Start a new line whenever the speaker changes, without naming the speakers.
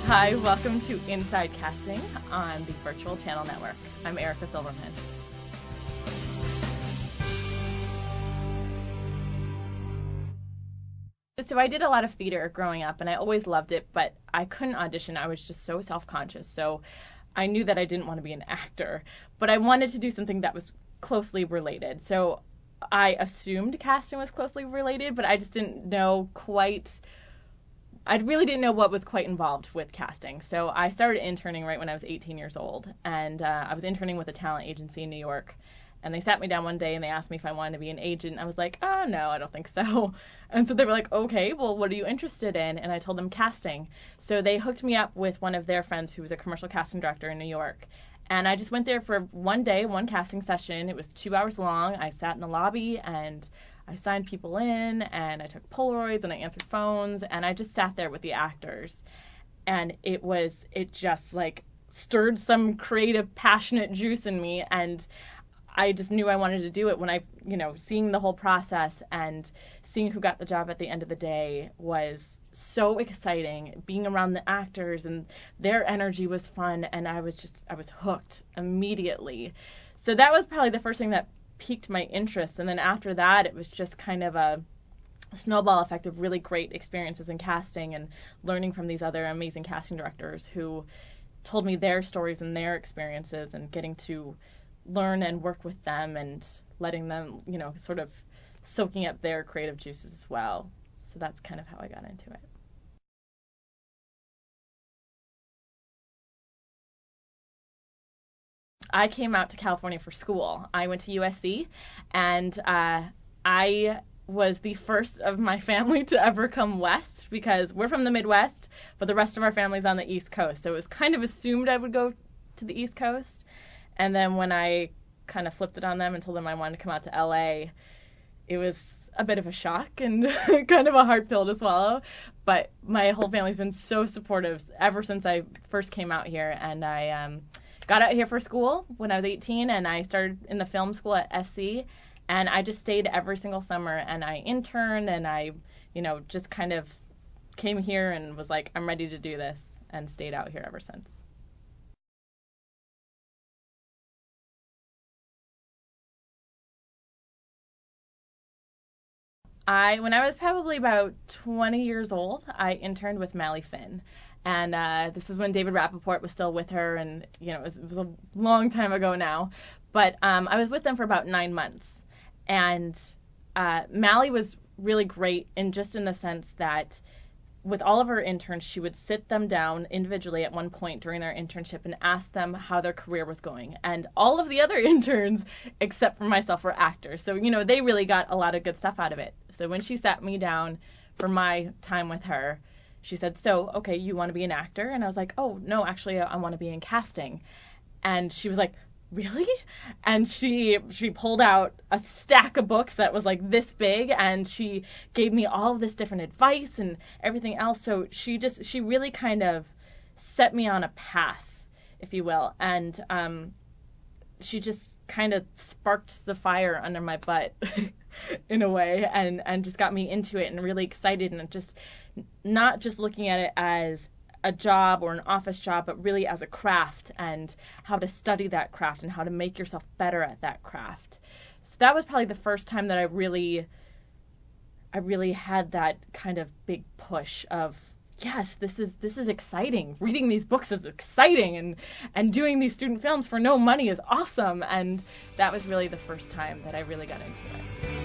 Hi, welcome to Inside Casting on the Virtual Channel Network. I'm Erica Silverman. So I did a lot of theater growing up, and I always loved it, but I couldn't audition. I was just so self-conscious. So I knew that I didn't want to be an actor, but I wanted to do something that was closely related. So I assumed casting was closely related, but I just didn't know quite. I really didn't know what was quite involved with casting. So I started interning right when I was 18 years old, and I was interning with a talent agency in New York. And they sat me down one day and they asked me if I wanted to be an agent. I was like, oh, no, I don't think so. And so they were like, okay, well, what are you interested in? And I told them casting. So they hooked me up with one of their friends who was a commercial casting director in New York. And I just went there for one day, one casting session. It was 2 hours long. I sat in the lobby and I signed people in and I took Polaroids and I answered phones and I just sat there with the actors. And it just like stirred some creative, passionate juice in me. And I just knew I wanted to do it when seeing the whole process and seeing who got the job at the end of the day was so exciting. Being around the actors and their energy was fun, and I was hooked immediately. So that was probably the first thing that piqued my interest. And then after that, it was just kind of a snowball effect of really great experiences in casting and learning from these other amazing casting directors who told me their stories and their experiences, and getting to learn and work with them and letting them, sort of soaking up their creative juices as well. So that's kind of how I got into it. I came out to California for school. I went to USC, and I was the first of my family to ever come west, because we're from the Midwest, but the rest of our family's on the East Coast. So it was kind of assumed I would go to the East Coast. And then when I kind of flipped it on them and told them I wanted to come out to LA, it was a bit of a shock and kind of a hard pill to swallow. But my whole family's been so supportive ever since I first came out here. And I got out here for school when I was 18, and I started in the film school at SC. And I just stayed every single summer, and I interned, and I, just kind of came here and was like, I'm ready to do this, and stayed out here ever since. When I was probably about 20 years old, I interned with Mally Finn. And this is when David Rappaport was still with her, and, it was a long time ago now. But I was with them for about 9 months. And Mally was really great in the sense that with all of her interns, she would sit them down individually at one point during their internship and ask them how their career was going. And all of the other interns, except for myself, were actors. So, they really got a lot of good stuff out of it. So when she sat me down for my time with her, she said, so, okay, you want to be an actor? And I was like, oh, no, actually, I want to be in casting. And she was like, really? And she pulled out a stack of books that was like this big, and she gave me all of this different advice and everything else. So she really kind of set me on a path, if you will. And she just kind of sparked the fire under my butt in a way, and just got me into it and really excited, and just not just looking at it as a job or an office job, but really as a craft, and how to study that craft and how to make yourself better at that craft. So that was probably the first time that I really had that kind of big push of, yes, this is exciting. Reading these books is exciting, and doing these student films for no money is awesome. And that was really the first time that I really got into it.